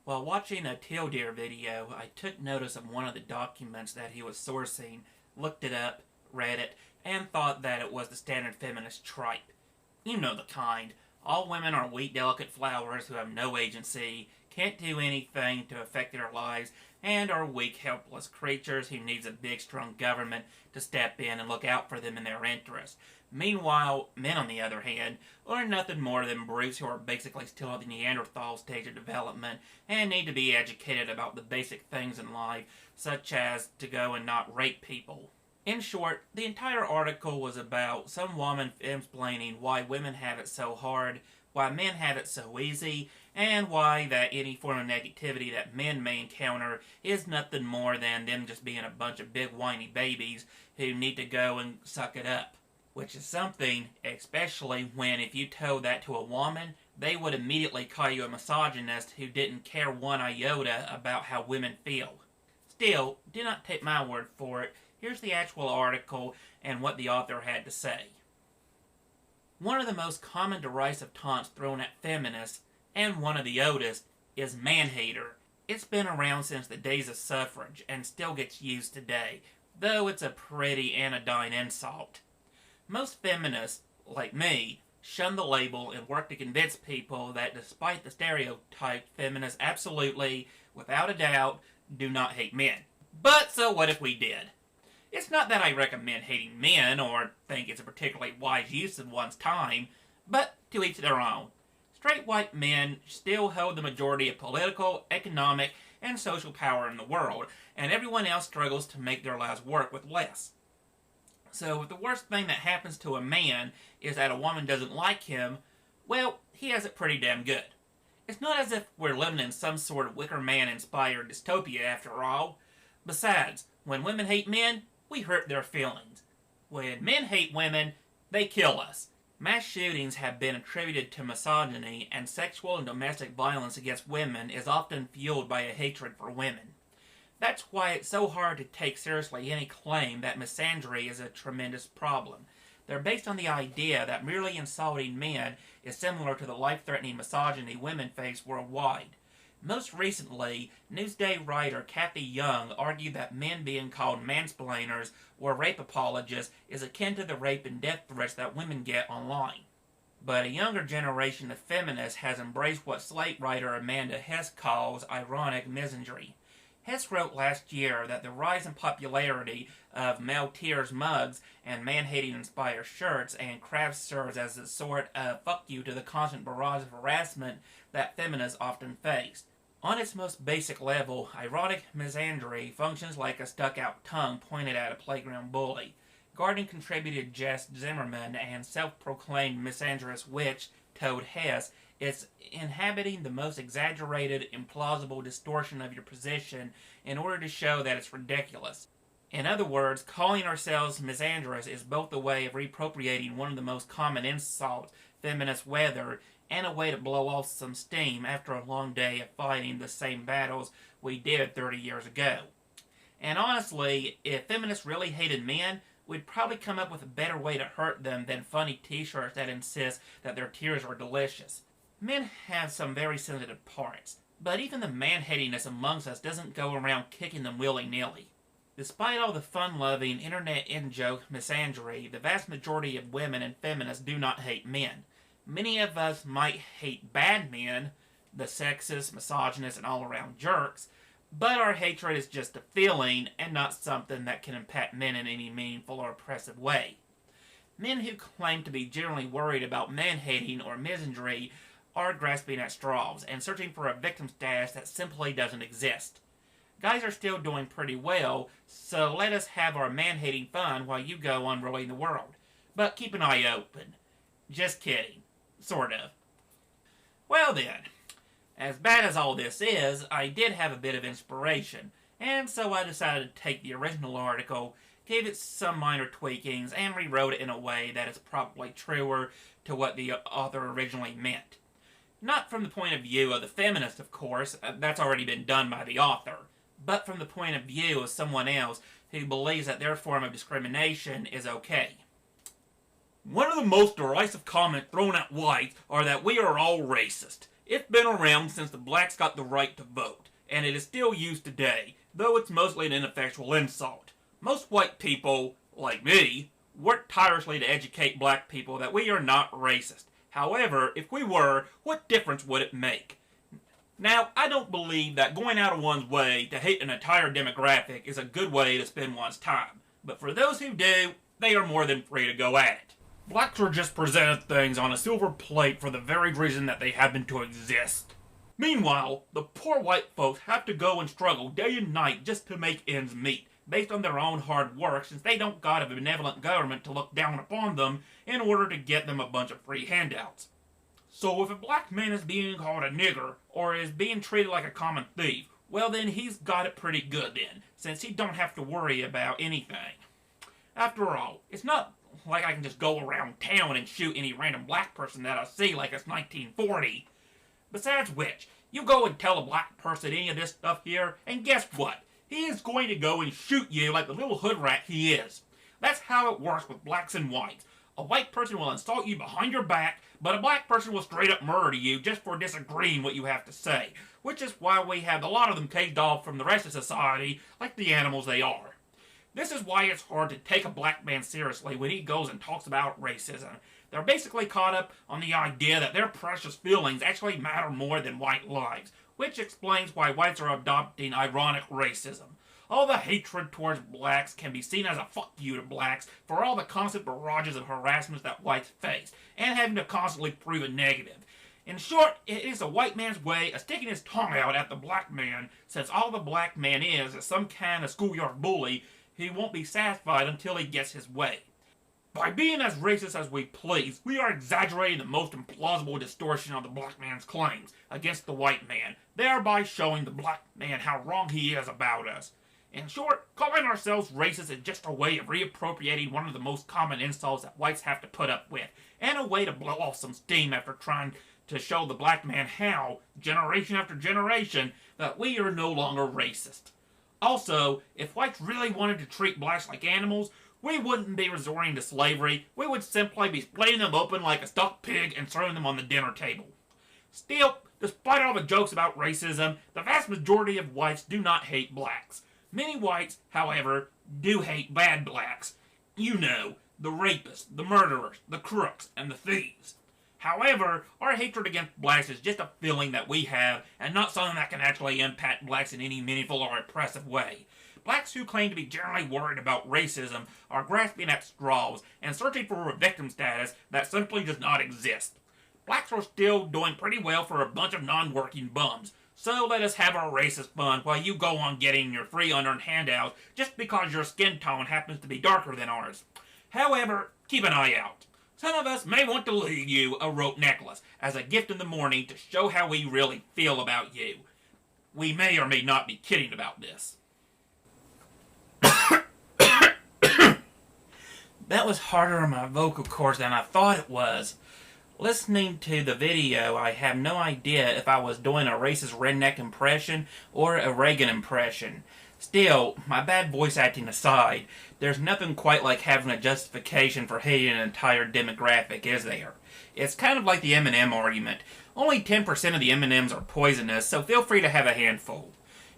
While watching a Tildeer video, I took notice of one of the documents that he was sourcing, looked it up, read it, and thought that it was the standard feminist tripe. You know the kind. All women are weak, delicate flowers who have no agency, can't do anything to affect their lives, and are weak, helpless creatures who needs a big, strong government to step in and look out for them in their interests. Meanwhile, men, on the other hand, are nothing more than brutes who are basically still at the Neanderthal stage of development and need to be educated about the basic things in life, such as to go and not rape people. In short, the entire article was about some woman explaining why women have it so hard, why men have it so easy, and why that any form of negativity that men may encounter is nothing more than them just being a bunch of big whiny babies who need to go and suck it up. Which is something, especially when if you told that to a woman, they would immediately call you a misogynist who didn't care one iota about how women feel. Still, do not take my word for it. Here's the actual article and what the author had to say. One of the most common derisive taunts thrown at feminists, and one of the oldest, is man-hater. It's been around since the days of suffrage and still gets used today, though it's a pretty anodyne insult. Most feminists, like me, shun the label and work to convince people that despite the stereotype, feminists absolutely, without a doubt, do not hate men. But so what if we did? It's not that I recommend hating men or think it's a particularly wise use of one's time, but to each their own. Straight white men still hold the majority of political, economic, and social power in the world, and everyone else struggles to make their lives work with less. So if the worst thing that happens to a man is that a woman doesn't like him, well, he has it pretty damn good. It's not as if we're living in some sort of Wicker Man-inspired dystopia after all. Besides, when women hate men, we hurt their feelings. When men hate women, they kill us. Mass shootings have been attributed to misogyny, and sexual and domestic violence against women is often fueled by a hatred for women. That's why it's so hard to take seriously any claim that misandry is a tremendous problem. They're based on the idea that merely insulting men is similar to the life-threatening misogyny women face worldwide. Most recently, Newsday writer Kathy Young argued that men being called mansplainers or rape apologists is akin to the rape and death threats that women get online. But a younger generation of feminists has embraced what Slate writer Amanda Hess calls ironic misandry. Hess wrote last year that the rise in popularity of male tears mugs and man-hating inspired shirts and crafts serves as a sort of fuck you to the constant barrage of harassment that feminists often face. On its most basic level, ironic misandry functions like a stuck-out tongue pointed at a playground bully. Garden contributor Jess Zimmerman and self-proclaimed misandrous witch told Hess it's inhabiting the most exaggerated, implausible distortion of your position in order to show that it's ridiculous. In other words, calling ourselves misandrous is both a way of reappropriating one of the most common insults feminists weather and a way to blow off some steam after a long day of fighting the same battles we did 30 years ago. And honestly, if feminists really hated men, we'd probably come up with a better way to hurt them than funny t-shirts that insist that their tears are delicious. Men have some very sensitive parts, but even the man-hatiness amongst us doesn't go around kicking them willy-nilly. Despite all the fun-loving, internet in-joke misandry, the vast majority of women and feminists do not hate men. Many of us might hate bad men, the sexist, misogynist, and all-around jerks, but our hatred is just a feeling and not something that can impact men in any meaningful or oppressive way. Men who claim to be generally worried about man-hating or misandry are grasping at straws and searching for a victim status that simply doesn't exist. Guys are still doing pretty well, so let us have our man-hating fun while you go on ruling the world. But keep an eye open. Just kidding. Sort of. Well then, as bad as all this is, I did have a bit of inspiration, and so I decided to take the original article, gave it some minor tweakings, and rewrote it in a way that is probably truer to what the author originally meant. Not from the point of view of the feminist, of course, that's already been done by the author, but from the point of view of someone else who believes that their form of discrimination is okay. One of the most derisive comments thrown at whites are that we are all racist. It's been around since the blacks got the right to vote, and it is still used today, though it's mostly an ineffectual insult. Most white people, like me, work tirelessly to educate black people that we are not racist. However, if we were, what difference would it make? Now, I don't believe that going out of one's way to hate an entire demographic is a good way to spend one's time. But for those who do, they are more than free to go at it. Blacks are just presented things on a silver plate for the very reason that they happen to exist. Meanwhile, the poor white folks have to go and struggle day and night just to make ends meet, based on their own hard work, since they don't got a benevolent government to look down upon them in order to get them a bunch of free handouts. So if a black man is being called a nigger, or is being treated like a common thief, well then he's got it pretty good then, since he don't have to worry about anything. After all, it's not like I can just go around town and shoot any random black person that I see like it's 1940. Besides which, you go and tell a black person any of this stuff here, and guess what? He is going to go and shoot you like the little hood rat he is. That's how it works with blacks and whites. A white person will insult you behind your back, but a black person will straight up murder you just for disagreeing what you have to say, which is why we have a lot of them caged off from the rest of society like the animals they are. This is why it's hard to take a black man seriously when he goes and talks about racism. They're basically caught up on the idea that their precious feelings actually matter more than white lives, which explains why whites are adopting ironic racism. All the hatred towards blacks can be seen as a fuck you to blacks for all the constant barrages of harassment that whites face, and having to constantly prove a negative. In short, it is a white man's way of sticking his tongue out at the black man, since all the black man is some kind of schoolyard bully who won't be satisfied until he gets his way. By being as racist as we please, we are exaggerating the most implausible distortion of the black man's claims against the white man, thereby showing the black man how wrong he is about us. In short, calling ourselves racist is just a way of reappropriating one of the most common insults that whites have to put up with, and a way to blow off some steam after trying to show the black man how, generation after generation, that we are no longer racist. Also, if whites really wanted to treat blacks like animals, we wouldn't be resorting to slavery. We would simply be splitting them open like a stuck pig and serving them on the dinner table. Still, despite all the jokes about racism, the vast majority of whites do not hate blacks. Many whites, however, do hate bad blacks. You know, the rapists, the murderers, the crooks, and the thieves. However, our hatred against blacks is just a feeling that we have, and not something that can actually impact blacks in any meaningful or oppressive way. Blacks who claim to be generally worried about racism are grasping at straws and searching for a victim status that simply does not exist. Blacks are still doing pretty well for a bunch of non-working bums, so let us have our racist fun while you go on getting your free unearned handouts just because your skin tone happens to be darker than ours. However, keep an eye out. Some of us may want to leave you a rope necklace as a gift in the morning to show how we really feel about you. We may or may not be kidding about this. That was harder on my vocal cords than I thought it was. Listening to the video, I have no idea if I was doing a racist redneck impression or a Reagan impression. Still, my bad voice acting aside, there's nothing quite like having a justification for hating an entire demographic, is there? It's kind of like the M&M argument. Only 10% of the M&Ms are poisonous, so feel free to have a handful.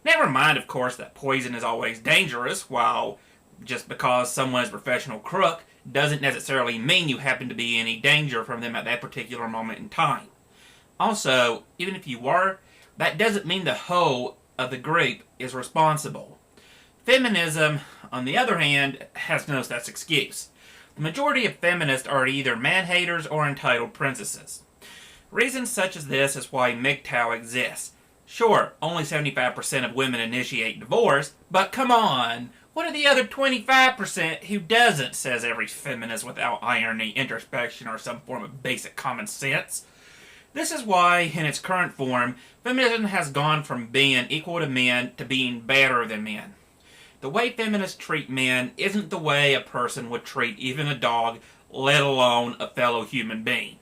Never mind, of course, that poison is always dangerous, while just because someone is a professional crook doesn't necessarily mean you happen to be in any danger from them at that particular moment in time. Also, even if you are, that doesn't mean the whole of the group is responsible. Feminism, on the other hand, has no such excuse. The majority of feminists are either man-haters or entitled princesses. Reasons such as this is why MGTOW exists. Sure, only 75% of women initiate divorce, but come on! What are the other 25% who doesn't, says every feminist without irony, introspection, or some form of basic common sense. This is why, in its current form, feminism has gone from being equal to men to being better than men. The way feminists treat men isn't the way a person would treat even a dog, let alone a fellow human being.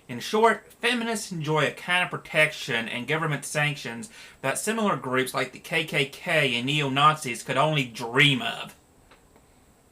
In short, feminists enjoy a kind of protection and government sanctions that similar groups like the KKK and neo-Nazis could only dream of.